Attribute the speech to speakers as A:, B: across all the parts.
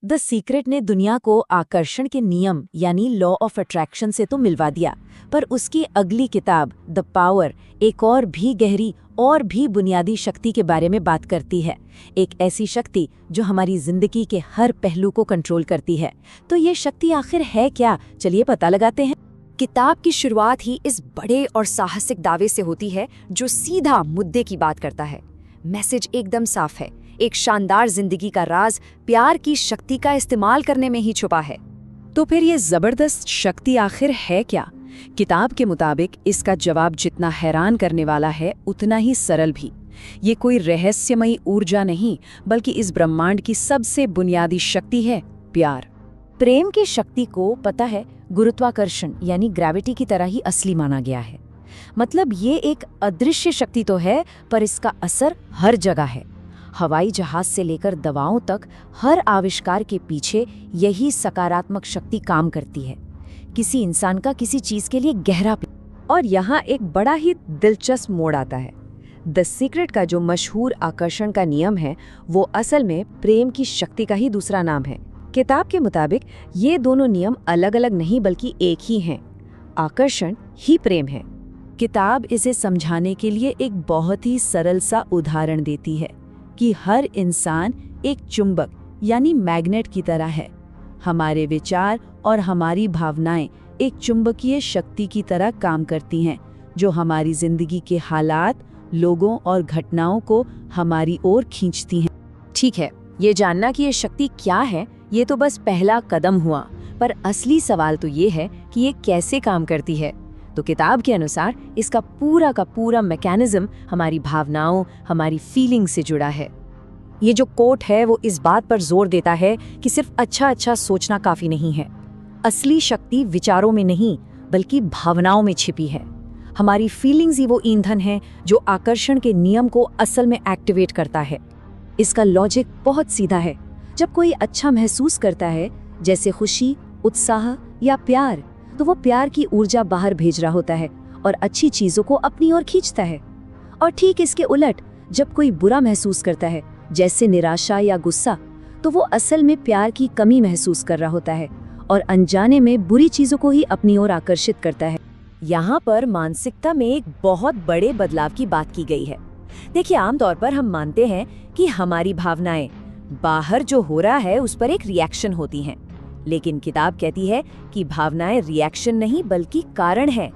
A: The secret ने दुनिया को आकर्षण के नियम यानी लॉ ऑफ अट्रैक्शन से तो मिलवा दिया, पर उसकी अगली किताब द पावर एक और भी गहरी और भी बुनियादी शक्ति के बारे में बात करती है। एक ऐसी शक्ति जो हमारी जिंदगी के हर पहलू को कंट्रोल करती है। तो ये शक्ति आखिर है क्या? चलिए पता लगाते हैं।
B: किताब की शुरुआत ही इस बड़े और साहसिक दावे से होती है जो सीधा मुद्दे की बात करता है। मैसेज एकदम साफ है, एक शानदार जिंदगी का राज प्यार की शक्ति का इस्तेमाल करने में ही छुपा है।
A: तो फिर ये जबरदस्त शक्ति आखिर है क्या? किताब के मुताबिक इसका जवाब जितना हैरान करने वाला है उतना ही सरल भी। ये कोई रहस्यमयी ऊर्जा नहीं, बल्कि इस ब्रह्मांड की सबसे बुनियादी शक्ति है प्यार। प्रेम की शक्ति को पता है गुरुत्वाकर्षण यानी ग्रेविटी की तरह ही असली माना गया है। मतलब ये एक अदृश्य शक्ति तो है, पर इसका असर हर जगह है। हवाई जहाज से लेकर दवाओं तक हर आविष्कार के पीछे यही सकारात्मक शक्ति काम करती है। किसी इंसान का किसी चीज के लिए गहरा प्यार। और यहाँ एक बड़ा ही दिलचस्प मोड़ आता है। द सीक्रेट का जो मशहूर आकर्षण का नियम है वो असल में प्रेम की शक्ति का ही दूसरा नाम है। किताब के मुताबिक ये दोनों नियम अलग अलग नहीं बल्कि एक ही हैं। आकर्षण ही प्रेम है। किताब इसे समझाने के लिए एक बहुत ही सरल सा उदाहरण देती है कि हर इंसान एक चुंबक यानी मैग्नेट की तरह है। हमारे विचार और हमारी भावनाएं एक चुंबकीय शक्ति की तरह काम करती हैं, जो हमारी जिंदगी के हालात, लोगों और घटनाओं को हमारी ओर खींचती हैं। ठीक है, ये जानना कि ये शक्ति क्या है, ये तो बस पहला कदम हुआ, पर असली सवाल तो ये है कि ये कैसे काम करती है। तो किताब के अनुसार इसका पूरा का पूरा मैकेनिज्म हमारी भावनाओं, हमारी फीलिंग से जुड़ा है। ये जो कोट है वो इस बात पर जोर देता है कि सिर्फ अच्छा सोचना काफी नहीं है। असली शक्ति विचारों में नहीं बल्कि भावनाओं में छिपी है। हमारी फीलिंग्स ही वो ईंधन है जो आकर्षण के नियम को असल में एक्टिवेट करता है। इसका लॉजिक बहुत सीधा है। जब कोई अच्छा महसूस करता है, जैसे खुशी, उत्साह या प्यार, तो वो प्यार की ऊर्जा बाहर भेज रहा होता है और अच्छी चीजों को अपनी ओर खींचता है। और ठीक इसके उलट, जब कोई बुरा महसूस करता है, जैसे निराशा या गुस्सा, तो वो असल में प्यार की कमी महसूस कर रहा होता है और अनजाने में बुरी चीजों को ही अपनी ओर आकर्षित करता है। यहाँ पर मानसिकता में एक बहुत बड़े बदलाव की बात की गई है। देखिए, आमतौर पर हम मानते हैं कि हमारी भावनाएं बाहर जो हो रहा है उस पर एक रिएक्शन होती हैं, लेकिन किताब कहती है कि भावनाएं रिएक्शन नहीं बल्कि कारण है।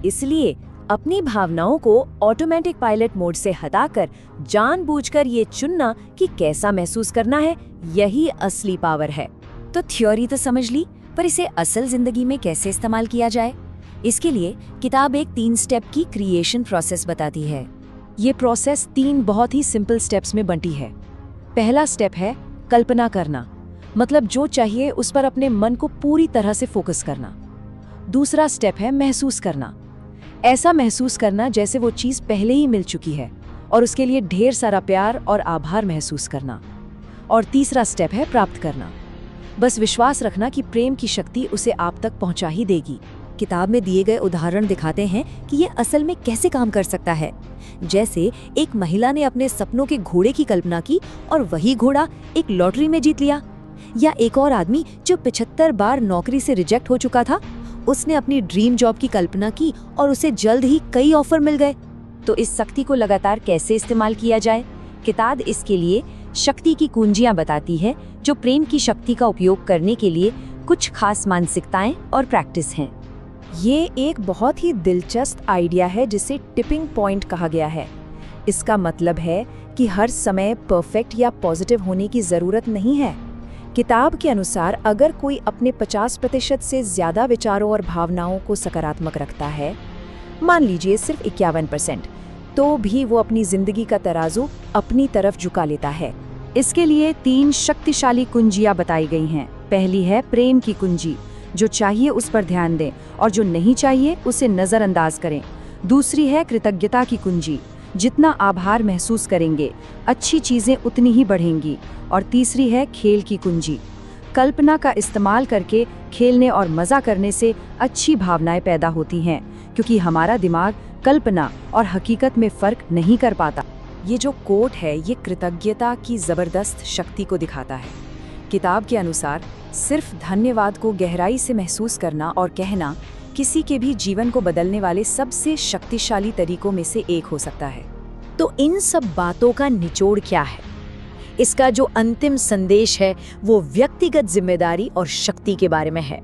A: इसलिए अपनी भावनाओं को ऑटोमेटिक पायलट मोड से हटाकर जानबूझकर ये चुनना कि कैसा महसूस करना है, यही असली पावर है। तो थ्योरी तो समझ ली, पर इसे असल जिंदगी में कैसे इस्तेमाल किया जाए? इसके लिए किताब एक 3 स्टेप की क्रिएशन प्रोसेस बताती है। ये प्रोसेस 3 बहुत ही सिंपल स्टेप्स में बंटी है। पहला स्टेप है कल्पना करना, मतलब जो चाहिए उस पर अपने मन को पूरी तरह से फोकस करना। दूसरा स्टेप है महसूस करना, ऐसा महसूस करना जैसे वो चीज़ पहले ही मिल चुकी है और उसके लिए ढेर सारा प्यार और आभार महसूस करना। और तीसरा स्टेप है प्राप्त करना, बस विश्वास रखना कि प्रेम की शक्ति उसे आप तक पहुंचा ही देगी। किताब में दिए गए उदाहरण दिखाते हैं कि ये असल में कैसे काम कर सकता है। जैसे एक महिला ने अपने सपनों के घोड़े की कल्पना की और वही घोड़ा एक लॉटरी में जीत लिया। या एक और आदमी जो 75 बार नौकरी से रिजेक्ट हो चुका था, उसने अपनी ड्रीम जॉब की कल्पना की और उसे जल्द ही कई ऑफर मिल गए। तो इस शक्ति को लगातार कैसे इस्तेमाल किया जाए? किताब इसके लिए शक्ति की कुंजियां बताती है, जो प्रेम की शक्ति का उपयोग करने के लिए कुछ खास मानसिकताएं और प्रैक्टिस हैं। ये एक बहुत ही दिलचस्प आइडिया है जिसे टिपिंग पॉइंट कहा गया है। इसका मतलब है कि हर समय परफेक्ट या पॉजिटिव होने की जरूरत नहीं है। किताब के अनुसार अगर कोई अपने 50% से ज्यादा विचारों और भावनाओं को सकारात्मक रखता है, मान लीजिए सिर्फ 51%, तो भी वो अपनी जिंदगी का तराजू अपनी तरफ झुका लेता है। इसके लिए 3 शक्तिशाली कुंजियां बताई गई हैं। पहली है प्रेम की कुंजी, जो चाहिए उस पर ध्यान दें और जो नहीं चाहिए उसे नजरअंदाज करें। दूसरी है कृतज्ञता की कुंजी, जितना आभार महसूस करेंगे अच्छी चीजें उतनी ही बढ़ेंगी। और तीसरी है खेल की कुंजी, कल्पना का इस्तेमाल करके खेलने और मजा करने से अच्छी भावनाएं पैदा होती हैं, क्योंकि हमारा दिमाग कल्पना और हकीकत में फर्क नहीं कर पाता। ये जो कोट है ये कृतज्ञता की जबरदस्त शक्ति को दिखाता है। किताब के अनुसार सिर्फ धन्यवाद को गहराई से महसूस करना और कहना किसी के भी जीवन को बदलने वाले सबसे शक्तिशाली तरीकों में से एक हो सकता है।
B: तो इन सब बातों का निचोड़ क्या है? इसका जो अंतिम संदेश है वो व्यक्तिगत जिम्मेदारी और शक्ति के बारे में है।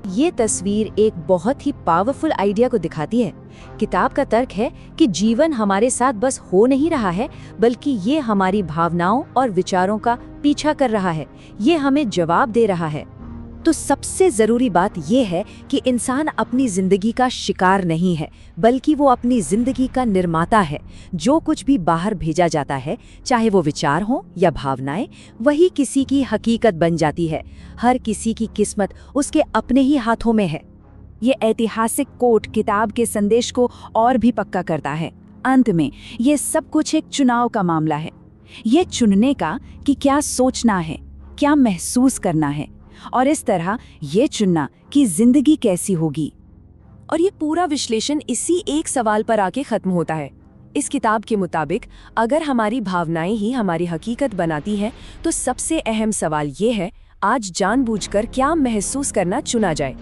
B: ये तस्वीर एक बहुत ही पावरफुल आइडिया को दिखाती है। किताब का तर्क है कि जीवन हमारे साथ बस हो नहीं रहा है, बल्कि ये हमारी भावनाओं और विचारों का पीछा कर रहा है, ये हमें जवाब दे रहा है। तो सबसे जरूरी बात यह है कि इंसान अपनी जिंदगी का शिकार नहीं है, बल्कि वो अपनी जिंदगी का निर्माता है। जो कुछ भी बाहर भेजा जाता है, चाहे वो विचार हो या भावनाएं, वही किसी की हकीकत बन जाती है। हर किसी की किस्मत उसके अपने ही हाथों में है।
A: ये ऐतिहासिक कोट किताब के संदेश को और भी पक्का करता है। अंत में ये सब कुछ एक चुनाव का मामला है। ये चुनने का कि क्या सोचना है, क्या महसूस करना है, और इस तरह ये चुनना कि जिंदगी कैसी होगी। और ये पूरा विश्लेषण इसी एक सवाल पर आके खत्म होता है। इस किताब के मुताबिक अगर हमारी भावनाएं ही हमारी हकीकत बनाती हैं, तो सबसे अहम सवाल ये है, आज जानबूझकर क्या महसूस करना चुना जाए।